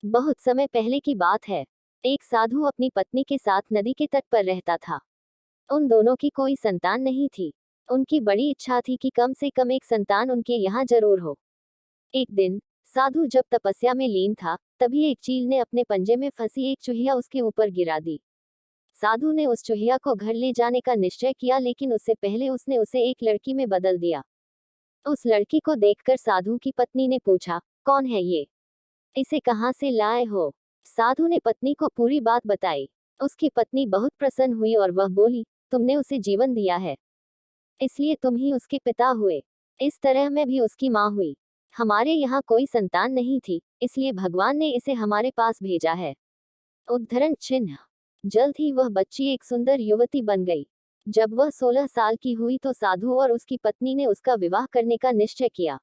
बहुत समय पहले की बात है। एक साधु अपनी पत्नी के साथ नदी के तट पर रहता था। उन दोनों की कोई संतान नहीं थी। उनकी बड़ी इच्छा थी कि कम से कम एक संतान उनके यहाँ जरूर हो। एक दिन साधु जब तपस्या में लीन था, तभी एक चील ने अपने पंजे में फंसी एक चूहिया उसके ऊपर गिरा दी। साधु ने उस चूहिया को घर ले जाने का निश्चय किया, लेकिन उससे पहले उसने उसे एक लड़की में बदल दिया। उस लड़की को देखकर साधु की पत्नी ने पूछा, कौन है ये? इसे कहाँ से लाए हो? साधु ने पत्नी को पूरी बात बताई। उसकी पत्नी बहुत प्रसन्न हुई और वह बोली, तुमने उसे जीवन दिया है, इसलिए तुम ही उसके पिता हुए। इस तरह मैं भी उसकी माँ हुई। हमारे यहाँ कोई संतान नहीं थी, इसलिए भगवान ने इसे हमारे पास भेजा है। उद्धरण चिन्ह। जल्द ही वह बच्ची एक सुंदर युवती बन गई। जब वह 16 साल की हुई तो साधु और उसकी पत्नी ने उसका विवाह करने का निश्चय किया।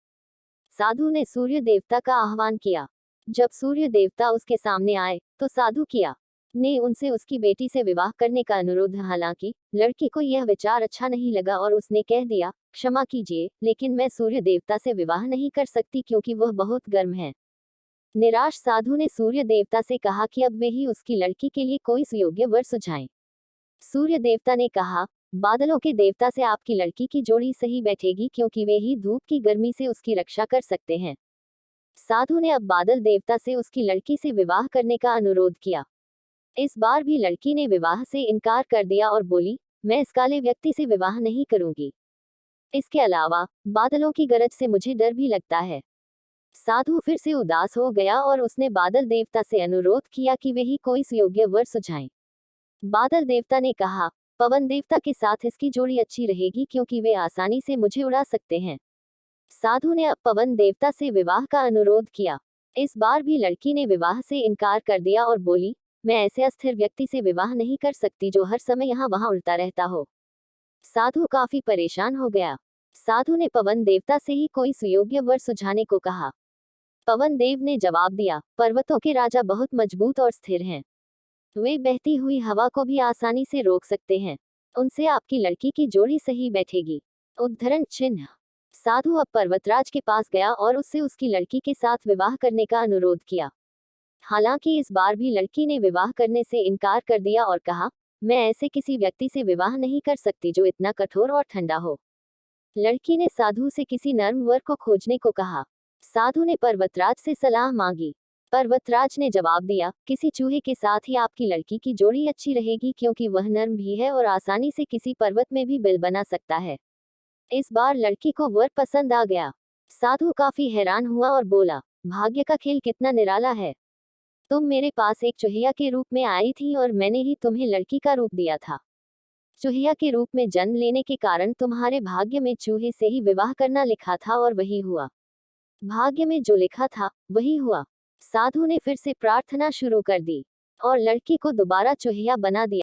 साधु ने सूर्य देवता का आह्वान किया। जब सूर्य देवता उसके सामने आए तो साधु किया ने उनसे उसकी बेटी से विवाह करने का अनुरोध। हालांकि लड़की को यह विचार अच्छा नहीं लगा और उसने कह दिया, क्षमा कीजिए, लेकिन मैं सूर्य देवता से विवाह नहीं कर सकती क्योंकि वह बहुत गर्म है। निराश साधु ने सूर्य देवता से कहा कि अब वे ही उसकी लड़की के लिए कोई सुयोग्य वर सुझाएं। सूर्य देवता ने कहा, बादलों के देवता से आपकी लड़की की जोड़ी सही बैठेगी क्योंकि वे ही धूप की गर्मी से उसकी रक्षा कर सकते हैं। साधु ने अब बादल देवता से उसकी लड़की से विवाह करने का अनुरोध किया। इस बार भी लड़की ने विवाह से इनकार कर दिया और बोली, मैं इस काले व्यक्ति से विवाह नहीं करूंगी। इसके अलावा बादलों की गरज से मुझे डर भी लगता है। साधु फिर से उदास हो गया और उसने बादल देवता से अनुरोध किया कि वे ही कोई सुयोग्य वर सुझाएं। बादल देवता ने कहा, पवन देवता के साथ इसकी जोड़ी अच्छी रहेगी क्योंकि वे आसानी से मुझे उड़ा सकते हैं। साधु ने अब पवन देवता से विवाह का अनुरोध किया। इस बार भी लड़की ने विवाह से इनकार कर दिया और बोली, मैं ऐसे अस्थिर व्यक्ति से विवाह नहीं कर सकती जो हर समय यहाँ वहां उड़ता रहता हो। साधु काफी परेशान हो गया। साधु ने पवन देवता से ही कोई सुयोग्य वर सुझाने को कहा। पवन देव ने जवाब दिया, पर्वतों के राजा बहुत मजबूत और स्थिर हैं। वे बहती हुई हवा को भी आसानी से रोक सकते हैं। उनसे आपकी लड़की की जोड़ी सही बैठेगी। उद्धरण चिन्ह। साधु अब पर्वतराज के पास गया और उससे उसकी लड़की के साथ विवाह करने का अनुरोध किया। हालांकि इस बार भी लड़की ने विवाह करने से इनकार कर दिया और कहा, मैं ऐसे किसी व्यक्ति से विवाह नहीं कर सकती जो इतना कठोर और ठंडा हो। लड़की ने साधु से किसी नर्म वर को खोजने को कहा। साधु ने पर्वतराज से सलाह मांगी। पर्वतराज ने जवाब दिया, किसी चूहे के साथ ही आपकी लड़की की जोड़ी अच्छी रहेगी क्योंकि वह नर्म भी है और आसानी से किसी पर्वत में भी बिल बना सकता है। इस बार लड़की को वर पसंद आ गया। साधु काफी हैरान हुआ और बोला, भाग्य का खेल कितना निराला है। तुम मेरे पास एक चूहिया के रूप में आई थी और मैंने ही तुम्हें लड़की का रूप दिया था। चूहिया के रूप में जन्म लेने के कारण तुम्हारे भाग्य में चूहे से ही विवाह करना लिखा था और वही हुआ। भाग्य में जो लिखा था वही हुआ। साधु ने फिर से प्रार्थना शुरू कर दी और लड़की को दोबारा चूहिया बना दिया।